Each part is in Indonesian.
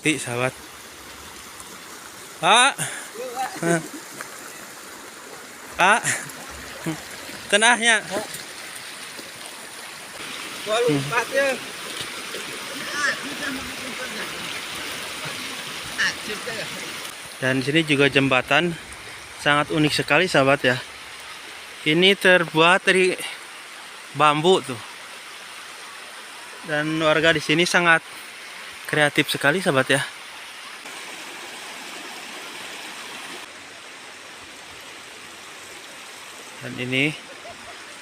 sepi sahabat. Pak, Pak, tenahnya. Dan di sini juga jembatan sangat unik sekali sahabat ya. Ini terbuat dari bambu tuh. Dan warga di sini sangat kreatif sekali sahabat ya. Dan ini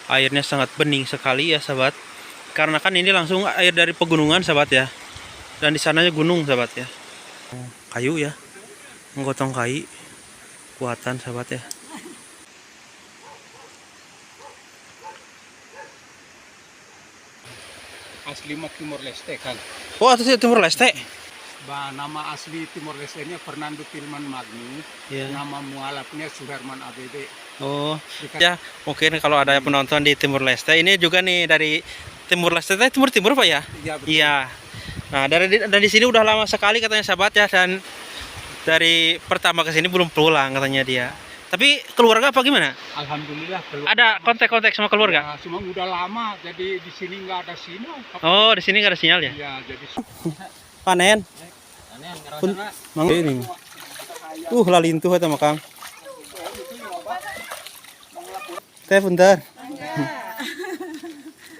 airnya sangat bening sekali ya sahabat. Karena kan ini langsung air dari pegunungan sahabat ya. Dan di sananya gunung sahabat ya. Kayu ya. Menggotong kayu. Kuatan sahabat ya. Asli mah Timor Leste kan. Oh, itu Timor Leste. Nama asli Timor Leste-nya Fernando Tilman Magni. Yeah. Nama mualafnya Suherman ABB. Oh, ya mungkin kalau ada penonton di Timor Leste, ini juga nih dari Timor Leste, timur Pak ya? Iya betul. Iya. Nah dari sini udah lama sekali katanya sahabat ya, dan dari pertama ke sini belum pulang katanya dia. Tapi keluarga apa gimana? Alhamdulillah. Ada kontak-kontak sama keluarga? Ya, cuma udah lama, jadi di sini nggak ada sinyal. Oh, di sini nggak ada sinyal ya? Iya, jadi Panen. Mang ini. Lalintuh eta mah Kang. Teh bentar.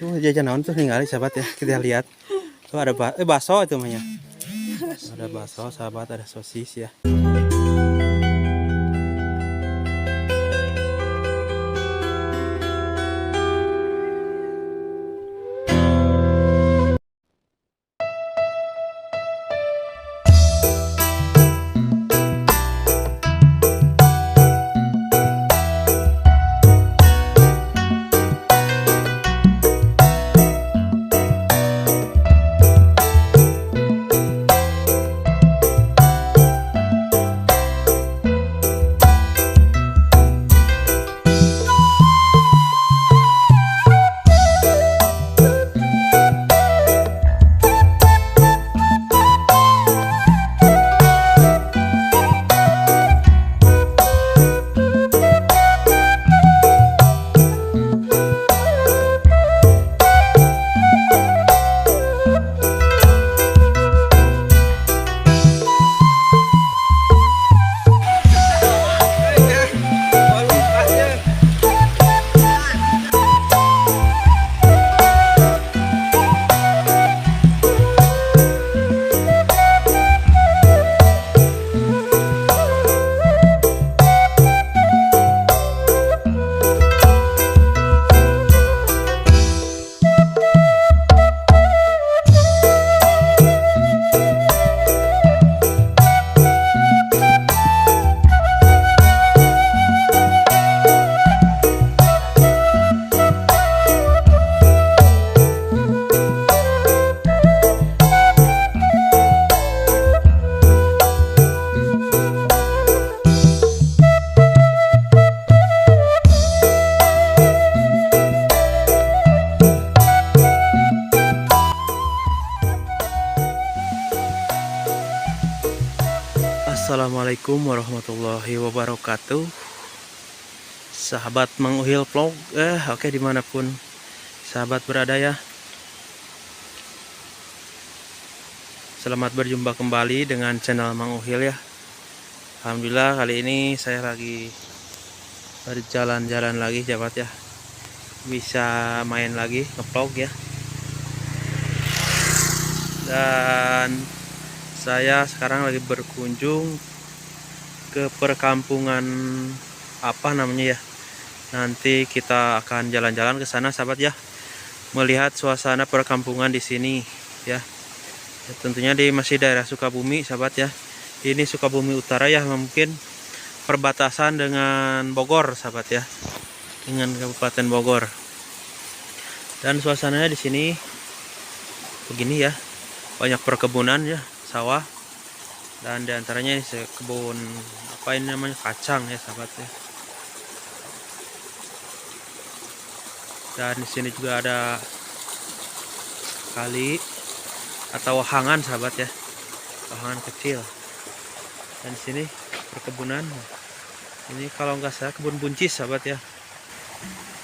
Tuh jajan naon tuh ningali sahabat ya. Kita lihat. Tuh ada bakso itu namanya. Ada bakso sahabat, ada sosis ya. Assalamualaikum warahmatullahi wabarakatuh. Sahabat Mang Uhil Vlog, oke dimanapun sahabat berada ya. Selamat berjumpa kembali dengan channel Mang Uhil ya. Alhamdulillah kali ini saya lagi berjalan-jalan lagi sahabat ya. Bisa main lagi nge-vlog ya. Dan saya sekarang lagi berkunjung ke perkampungan apa namanya ya. Nanti kita akan jalan-jalan ke sana sahabat ya. Melihat suasana perkampungan di sini ya. Tentunya masih daerah Sukabumi sahabat ya. Ini Sukabumi Utara ya, mungkin perbatasan dengan Bogor sahabat ya. Dengan Kabupaten Bogor. Dan suasananya di sini begini ya. Banyak perkebunan ya, sawah, dan diantaranya ini kebun apa ini namanya, kacang ya sahabat ya. Dan di sini juga ada kali atau wahangan sahabat ya. lapangan kecil. Dan di sini perkebunan. Ini kalau nggak salah kebun buncis sahabat ya.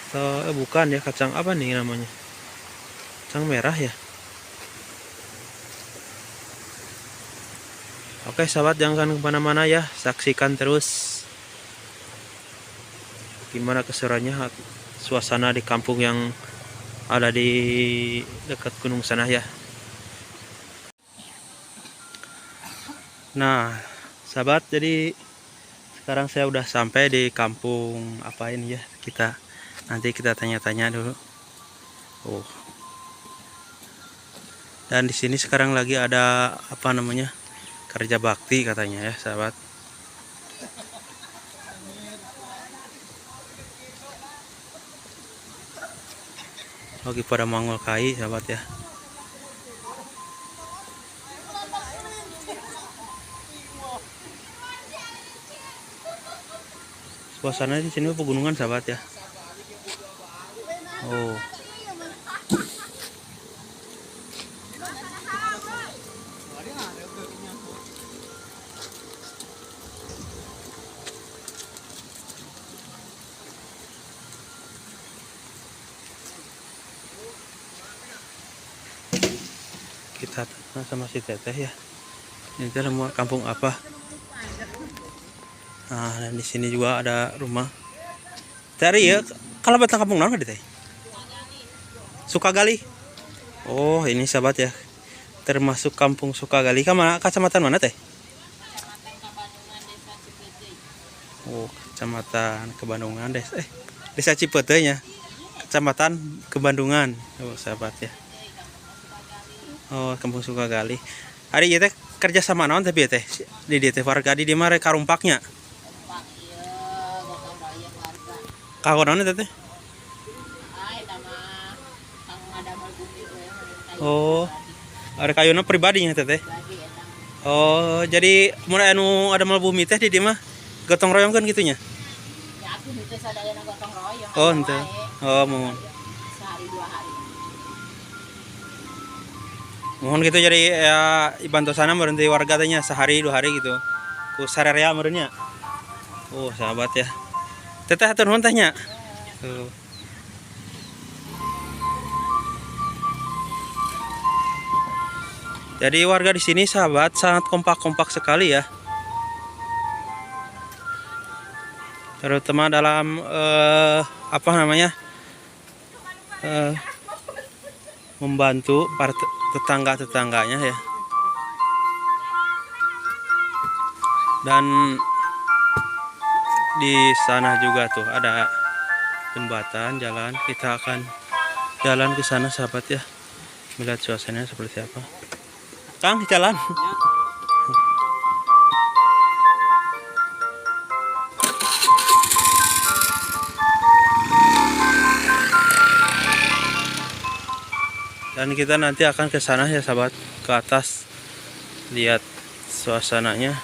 Atau bukan ya, kacang apa nih namanya? Kacang merah ya. Oke sahabat, jangan kemana-mana ya, saksikan terus gimana keseruannya suasana di kampung yang ada di dekat gunung sana ya. Nah sahabat, jadi sekarang saya udah sampai di kampung apa ini ya, nanti kita tanya-tanya dulu. Dan di sini sekarang lagi ada apa namanya, kerja bakti katanya ya sahabat. Lagi pada mangul kai sahabat ya. Suasana di sini pegunungan sahabat ya. Kita tanya sama si teteh ya. Ini rumah kampung apa? Nah, dan di sini juga ada rumah. Tadi ya, kalau batang kampung mana teh? Sukagali. Oh, ini sahabat ya. Termasuk kampung Sukagali. Kecamatan mana teh? Oh, kecamatan Kebandungan Desa Cipete nya. Kecamatan Kebandungan. Oh, sahabat ya. Oh, kampung Sukagali. Hari ieu teh kerja sama naon tapi teh di dieu teh warga di dieu mah karumpaknya. Kagonaon teh teh? Oh, ada kayuna pribadinya teh teh. Oh, jadi mun anu ada mal bumi teh di dieu mah gotong royong kan gitunya. Ya aku henteu sadayana gotong royong. Oh, henteu. Oh, mohon. Sehari 2 hari. Mohon gitu, jadi ya bantu sana berhenti warga tanya sehari 2 hari gitu. Ku sarerea meureunnya. Oh, sahabat ya. Teteh hatur nuhun tehnya. Tuh. Jadi warga di sini sahabat sangat kompak-kompak sekali ya. Terutama dalam apa namanya? Membantu para tetangga-tetangganya ya. Dan di sana juga tuh ada jembatan jalan. Kita akan jalan ke sana sahabat ya. Melihat suasananya seperti apa. Kang, jalan. Dan kita nanti akan ke sana ya sahabat, ke atas lihat suasananya.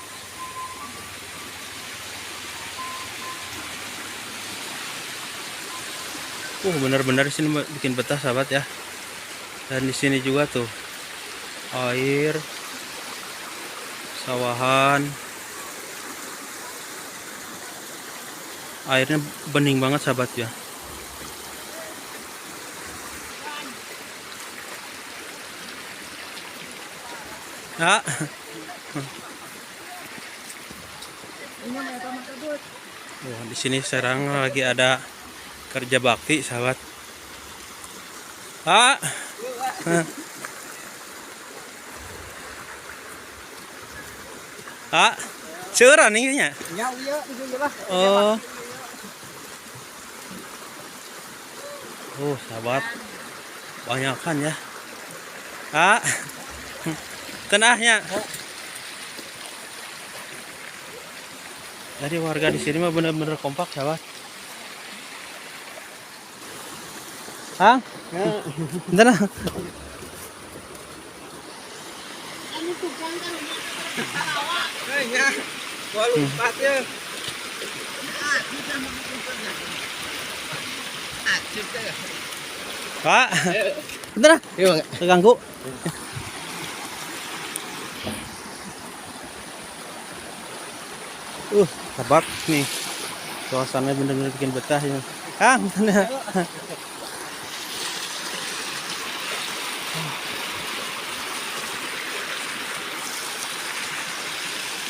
Benar-benar sini bikin betah sahabat ya. Dan di sini juga tuh air, sawahan, airnya bening banget sahabat ya. Nah, di sini sekarang lagi ada kerja bakti sahabat. Seuran nih nya. Oh. Sahabat. Banyakan ya. Kenahnya. Jadi warga di sini mah bener-bener kompak sahabat. Bentar lah. Pak, bentar lah. Keganggu. Sahabat nih. Suasananya bener-bener bikin betah ya. Kang, bener.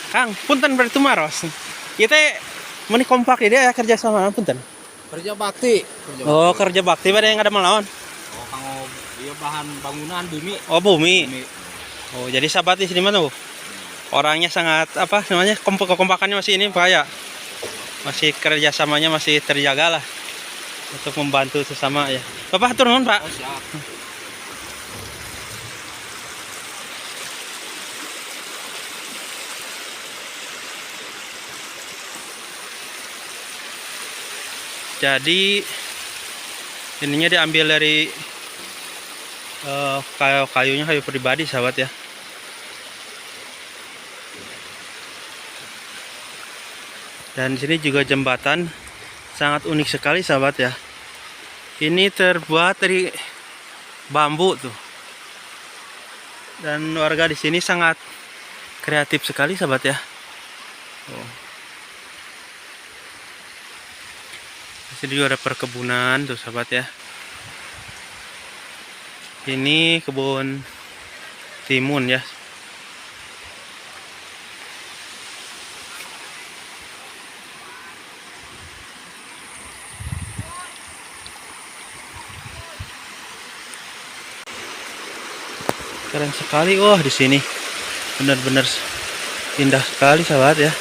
Kang, punten berarti maros. Kita meni kompak dia ya kerja sama punten. Kerja bakti. Oh, kerja bakti pada yang ada melawan. Oh, kanggo dia bahan bangunan bumi. Oh, bumi. Oh, jadi sahabat di sini mana, Bu? Orangnya sangat apa namanya? Kekompakannya masih ini Pak ya. Masih kerjasamanya masih terjaga lah untuk membantu sesama ya. Bapak turun Pak. Oh, siap. Jadi ininya diambil dari kayunya kayu pribadi sahabat ya. Dan di sini juga jembatan sangat unik sekali sahabat ya. Ini terbuat dari bambu tuh. Dan warga di sini sangat kreatif sekali sahabat ya. Oh. Di sini juga ada perkebunan tuh sahabat ya. Ini kebun timun ya. Keren sekali, wah di sini benar-benar indah sekali sahabat ya.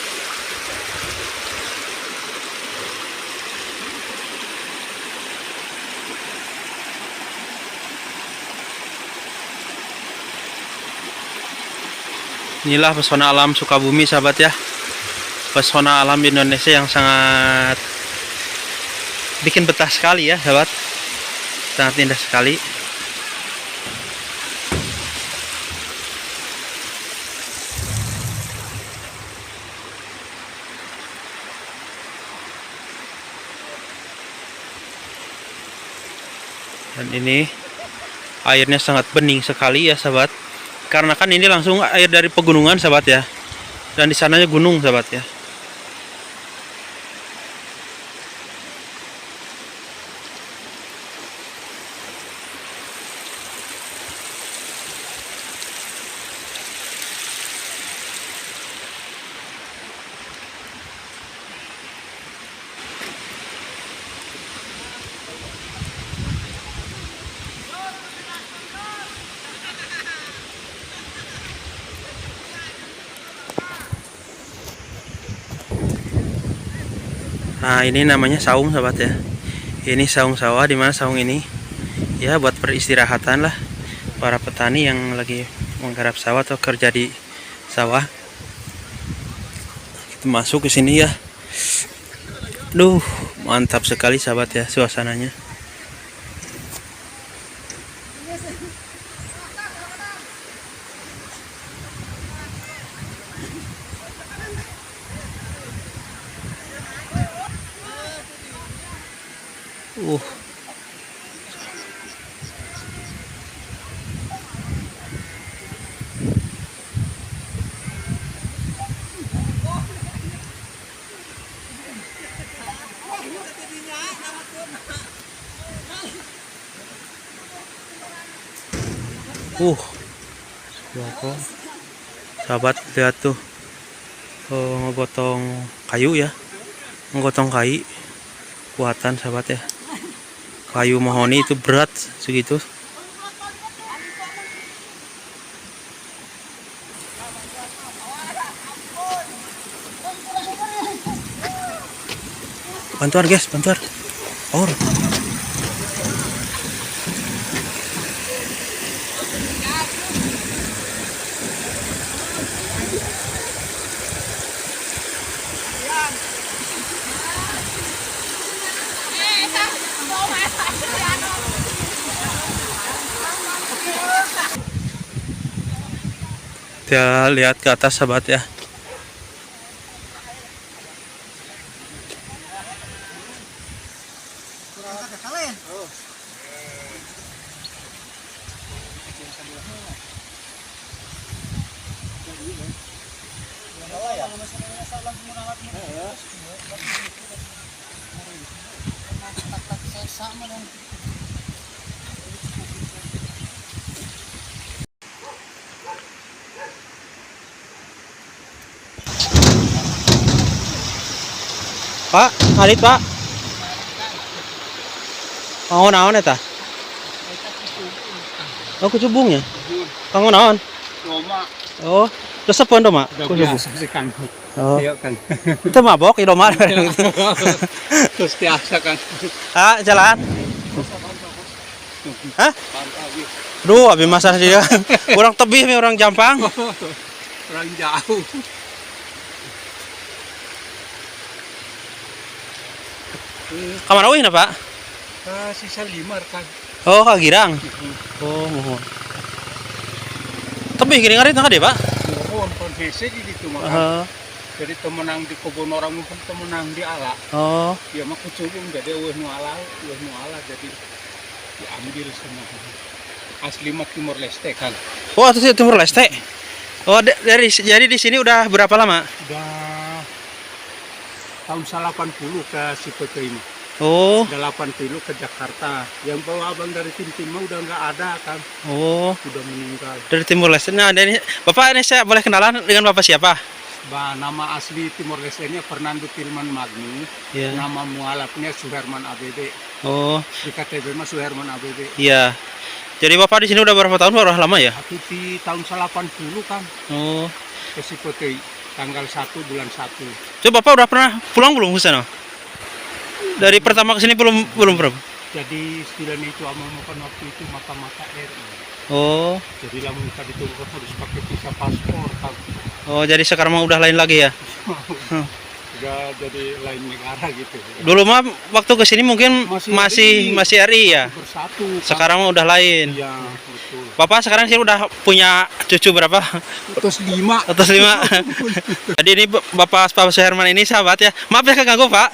Inilah pesona alam Sukabumi sahabat ya. Pesona alam Indonesia yang sangat bikin betah sekali ya sahabat. Sangat indah sekali. Dan ini airnya sangat bening sekali ya sahabat. Karena kan ini langsung air dari pegunungan sahabat ya. Dan di sananya gunung sahabat ya. Nah, ini namanya saung sahabat ya. Ini saung sawah, dimana saung ini ya buat peristirahatan lah para petani yang lagi menggarap sawah atau kerja di sawah. Kita masuk ke sini ya. Duh, mantap sekali sahabat ya suasananya. Uh. Sahabat lihat tuh, ngegotong kayu ya, menggotong kayu kuatan sahabat ya. Kayu mahoni itu berat segitu. Bantuan guys, bantuan. Or. Kita lihat ke atas sahabat ya. Pak, alit Pak. Oh, naon eta? Oh, kucubungnya. Kang naon? Roma Oh, resep pon Mak. udah Kucubung. biasa sih kan. Oh, Iya kan. itu mabok ido mah. Terus biasa kan. Ah, jalan. Hah? Duh, abi masa sih ya. Orang tebih nih orang Jampang. Orang jauh. Kamana euy na, Pak? Sisa 5 kan. Oh, ka Girang. Oh, mohon. Tebih gini ngarit na ka di, Pak? Mohon kondisi di situ mah. Heeh. Jadi temenang di kebun orang mungkin temenang di ala. Oh, Ya mah kucubung jadi eueuh nu ala jadi diambil semua. Asli mah Timor Leste kan. oh itu sih Timur Leste. Oh, dari jadi di sini udah berapa lama? Udah tahun 80 ke Cipete ini. Oh, Udah 80 ke Jakarta. Yang bawa abang dari tim mah udah nggak ada kan. oh, Udah meninggal. dari Timur Leste. Nah, ini Bapak ini saya boleh kenalan dengan Bapak siapa? Nama asli Timor Leste-nya Fernando Tilman Magni. Iya. Nama mualafnya Suherman ABB. Oh, Di KTP mah Suherman ABB. iya. Jadi Bapak di sini udah berapa tahun? Udah lama ya? Aku di tahun 80 kan Oh. ke Cipete tanggal 1 bulan 1. Coba Bapak udah pernah pulang belum ke sana? Dari pertama ke sini belum pernah. Jadi istilahnya itu amal-amal waktu itu mata-mata RI. Oh. Jadi lamun tadi itu harus pakai visa paspor kan. Oh, jadi sekarang mah udah lain lagi ya. Udah jadi lain negara gitu. Dulu mah waktu ke sini mungkin masih RI ya. Bersatu. Kan? Sekarang mah udah lain. Iya, betul. Bapak sekarang sih udah punya cucu berapa? Terus 5. Atas 5. Jadi ini Bapak Suherman ini sahabat ya. Maaf ya keganggu Pak.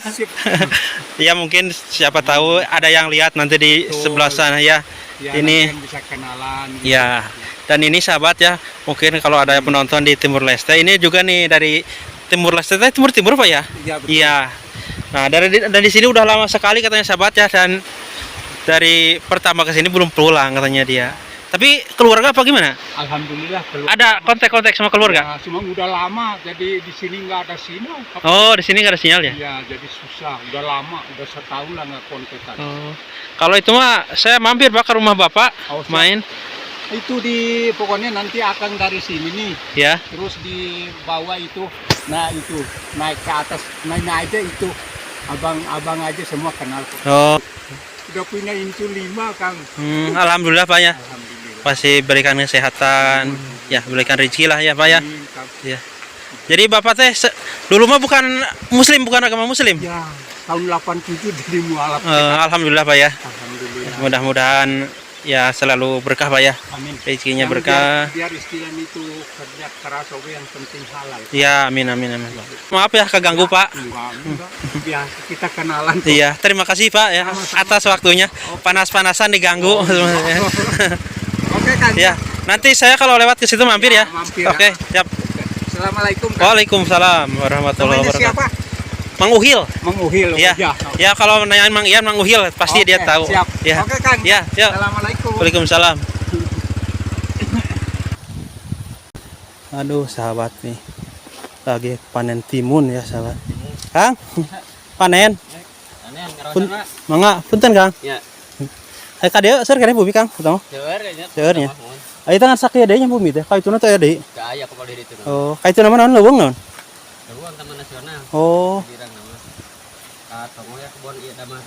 Ya mungkin siapa tahu ada yang lihat nanti di Betul. sebelah sana ya. Ya, Ini nanti kan bisa kenalan. Gitu. ya. Dan ini sahabat ya. Mungkin kalau ada penonton di Timur Leste ini juga nih dari Timur Leste, timur Pak ya? Iya, betul. Iya. Nah, dari sini udah lama sekali katanya sahabat ya, dan dari pertama ke sini belum pulang katanya dia. Tapi keluarga apa gimana? Alhamdulillah keluar. Ada kontak-kontak sama keluarga? Ya, cuma udah lama jadi di sini nggak ada sinyal. Oh, di sini nggak ada sinyal ya? Iya, jadi susah. Udah lama, udah setahun lah nggak kontekan. Oh. Kalau itu mah saya mampir Pak ke rumah Bapak Oh, siap. main. Itu pokoknya nanti akan dari sini nih, Ya. terus di bawah itu, nah itu naik ke atas, naik aja itu, abang aja semua kenal. Oh. Udah punya incu 5 Kang. Alhamdulillah Pak ya. Alhamdulillah. Pasti berikan kesehatan, ya berikan rezeki lah ya Pak ya. Amin, Kang. Ya. Jadi Bapak teh dulu mah bukan Muslim, bukan agama Muslim. Ya, tahun 87 jadi mualaf. Alhamdulillah Pak ya. Alhamdulillah. Mudah-mudahan ya selalu berkah Pak ya. Amin. Rezekinya Yang berkah. Biar istilah itu kerja keras oke yang penting halal. Ya, amin amin amin. Maaf ya keganggu Pak. Enggak. Biasa kita kenalan. Iya, terima kasih Pak ya atas waktunya. Panas-panasan diganggu. Oke Kang. Ya, nanti saya kalau lewat ke situ mampir ya. Mampir, Oke, siap. Assalamualaikum Kang. Waalaikumsalam warahmatullahi Namanya wabarakatuh. siapa? Mang Uhil. Mang Uhil. Ya. Ya. Ya, kalau nanyain Mang Ian, Mang Uhil pasti dia Oke, tahu. Siap. Ya. Oke Kang. Ya, yuk. Assalamualaikum. Waalaikumsalam. Aduh, sahabat nih. Lagi panen timun ya, sahabat. Kang, panen. Mangga, punten Kang. Ya. Hai kadeu seur kene bumi Kang, utama. Seur nya. Ayo tangan sakit adanya bumi teh. Kaituna teh ade. Kaya pokok di itu. Oh, kaituna mana leuweung naon? Ruang Taman Nasional. Oh, Girang nama. Tongo ya kebon ieu damar.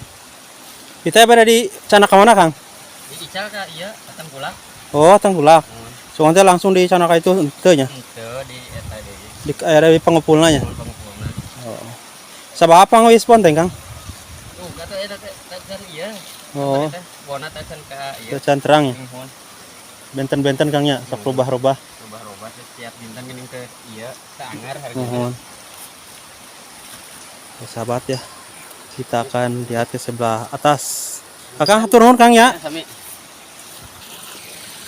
kita berada di Canak mana Kang? Di Ical ka ieu datang pulak. Oh, Tanggulak. Soalnya teh langsung di Canak itu teu nya. Henteu di eta deui. Di area di pangepulna nya. Pangepulna. Oh. Sabaraha ngawis ponteng Kang? Tuh kata eta teh tacan ieu. Oh, Bona tacan ka ieu. tacan terang ya. Mohon Benten-benten Kang nya, sok rubah-rubah. rubah-rubah setiap dinten geuning teh ieu saangar Mohon. hargana. Ya, sahabat ya. Kita akan lihat ke sebelah atas. Kang hatur nuhun Kang ya. Sami.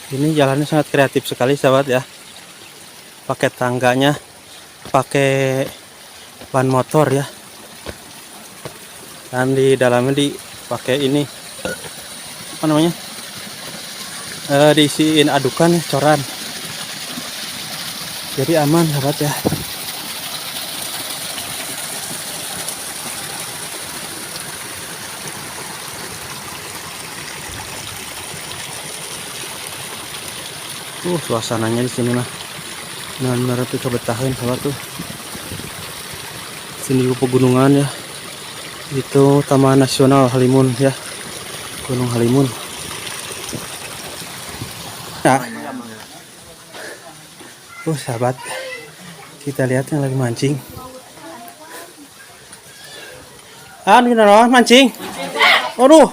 Ini jalannya sangat kreatif sekali sahabat ya. Pakai tangganya pakai ban motor ya. Dan di dalamnya dipakai ini apa namanya? Diisiin adukan coran. Jadi aman sahabat ya. Suasananya di sini mah benar-benar kebetahan sahabat tuh. Sini juga pegunungan ya. Itu Taman Nasional Halimun ya. Gunung Halimun. Nah. Sahabat, kita lihat yang lagi mancing. Ini naon mancing? Aduh.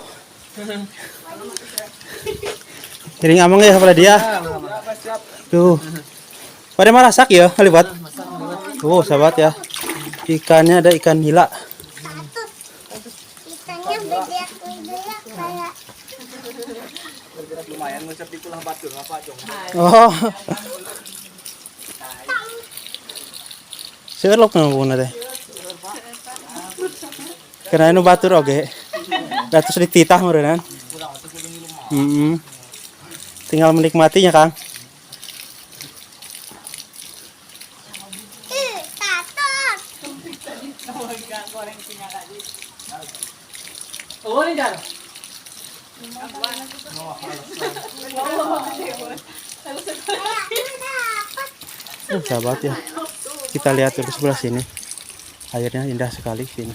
Kiring amang ya pada dia. Tuh. Pada marasak ya, lihat. Sahabat ya. Ikannya ada ikan nila. Ikannya bergerak kayak lumayan ngucap di pulang batu apa Jong. Seurlok nang teh. Karena nu batur oge. Datus dititah meureunnan. Tinggal menikmatinya, Kang. Sahabat ya, kita lihat dari sebelah sini, airnya indah sekali sini.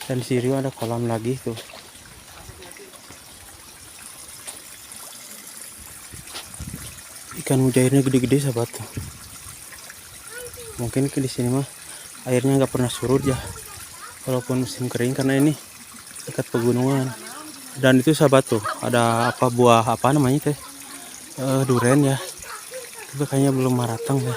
Dan di sini ada kolam lagi tuh. Ikan mujairnya gede-gede sahabat tuh. Mungkin di sini mah airnya nggak pernah surut ya, walaupun musim kering karena ini dekat pegunungan. Dan itu sahabat tuh ada buah apa namanya teh, duren ya, tapi kayaknya belum matang ya.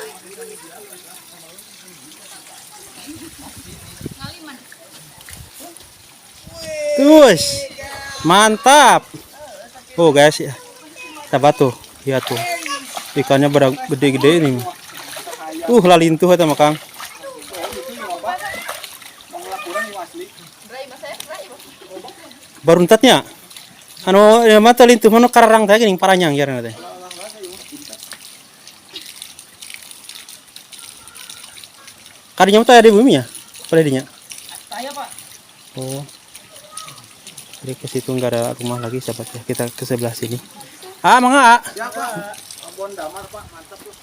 Terus mantap. Guys ya, sahabat tuh, lihat tuh ikannya pada gede-gede ini. Lalintuh eta mah Kang. Baruntatnya anu ya mah teh lintuh mah kararang teh geuning paranyang jarana teh. Kadinya mah teh di bumi ya? Pada dinya. Saya, Pak. Jadi ke situ enggak ada rumah lagi sahabat ya. Kita ke sebelah sini. Mangga. Ya, Pak. Ambon damar, Pak. Mantap tuh.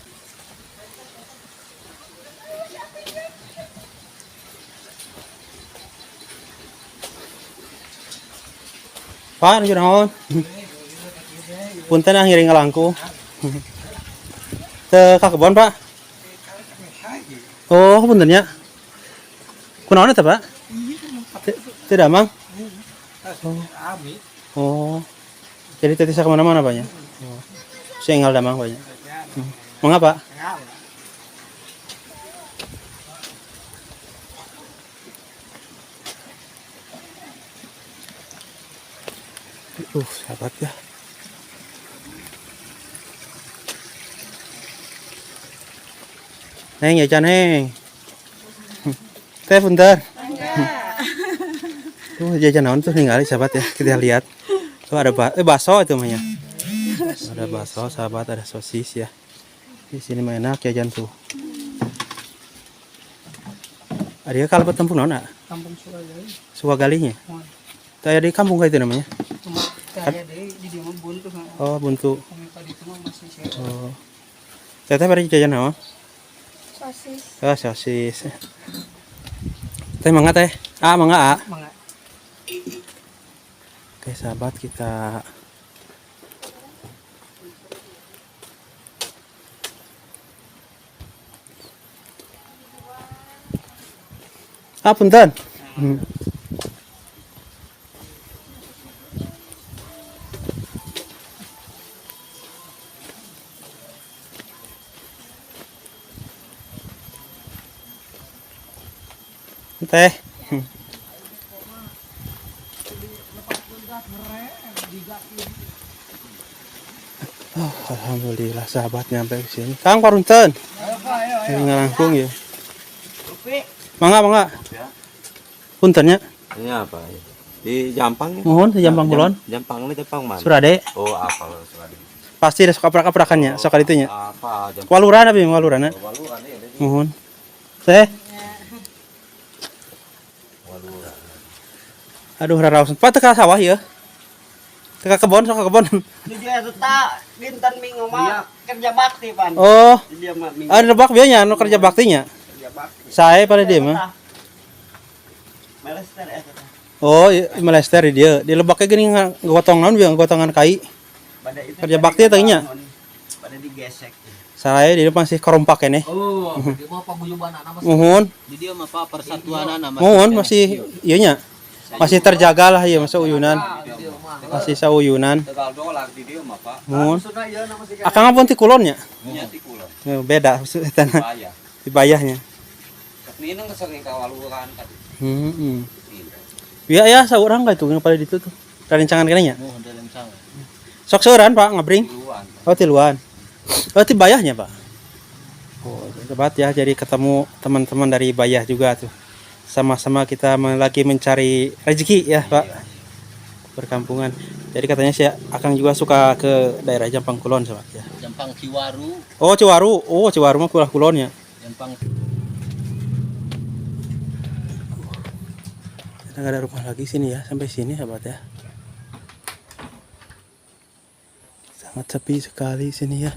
Pak, nu naon? Punten ngiring ngalangku. Teu ka kebon, Pak? Punten nya. Kunaon eta, Pak? Teu damang. Jadi tadi saya kemana-mana Pak ya? Saya tinggal damang Pak ya? Mengapa? Sahabat ya. Neng ya Chan Heng. Teh punten. Jajan naon tuh ningali sahabat ya. Kita lihat. Tuh ada bakso itu mah ya. Ada bakso sahabat, ada sosis ya. Di sini mah enak jajan tuh. Ada kalau petempung naon nak? Kampung Suwagali. Suwagalinya. Taya di kampung ka itu namanya? Saya di dia mah buntu. Buntu. Tadi itu mah masih saya. Teh bari jajan naon? sosis. Sosis. Teh mangga teh. Mangga. Mangga. Oke sahabat, kita punten. Teh. Alhamdulillah sahabat nyampe ke sini. Kang Parunten. Ini ngarangkung ya. Mangga. Puntennya. Ini apa? Di Jampang ya? Mohon di Jampang Kulon. Jampang ini Jampang mana? Surade. Oh, apa Surade? Pasti ada aprak-aprakannya, sok itunya. Apa? Jampang. Waluran apa waluran? Waluran ya. Mohon. Teh. Waluran. Aduh raraos. Pak teka sawah ya. Teka kebon, sok ke kebon. Di dia tak dinten minggu mah kerja bakti pan. Oh, Di dia mah minggu ada nebak biayanya anu kerja baktinya. kerja bakti. Saya pada dia mah. Melester eta. Oh, melester di dia. Di lebaknya gini gotong naon biang gotongan kai. Pada itu Kerja bakti tanya. Pada digesek. Saya di depan sih kerompak ini. Oh, dia mah paguyuban nama. Mohon. Di dia mah Pak persatuan nama. Mohon masih iyanya. Masih terjaga lah ya masa uyunan. Masih sauyunan. Tegal dolar di dia mah, Pak. Mohon. Akang pun ti kulonnya. Nya ti kulon. Beda maksudnya Bayah. di bayahnya. Ini nang sering ka waluran tadi. Iya ya saurang ka itu pada ditu tuh. Rancangan kenanya. Oh, dalam sang. Sok seuran Pak ngabring. Luan. Oh tiluan. Oh ti bayahnya Pak. Oh debat ya jadi ketemu teman-teman dari bayah juga tuh. Sama-sama kita lagi mencari rezeki ya Pak. Perkampungan. Jadi katanya sih Akang juga suka ke daerah Jampang Kulon sama ya. Jampang Ciwaru, Oh Ciwaru. Oh Ciwaru mah kulah kulonnya. Jampang Nggak ada rumah lagi sini ya, sampai sini sahabat ya. Sangat sepi sekali sini ya.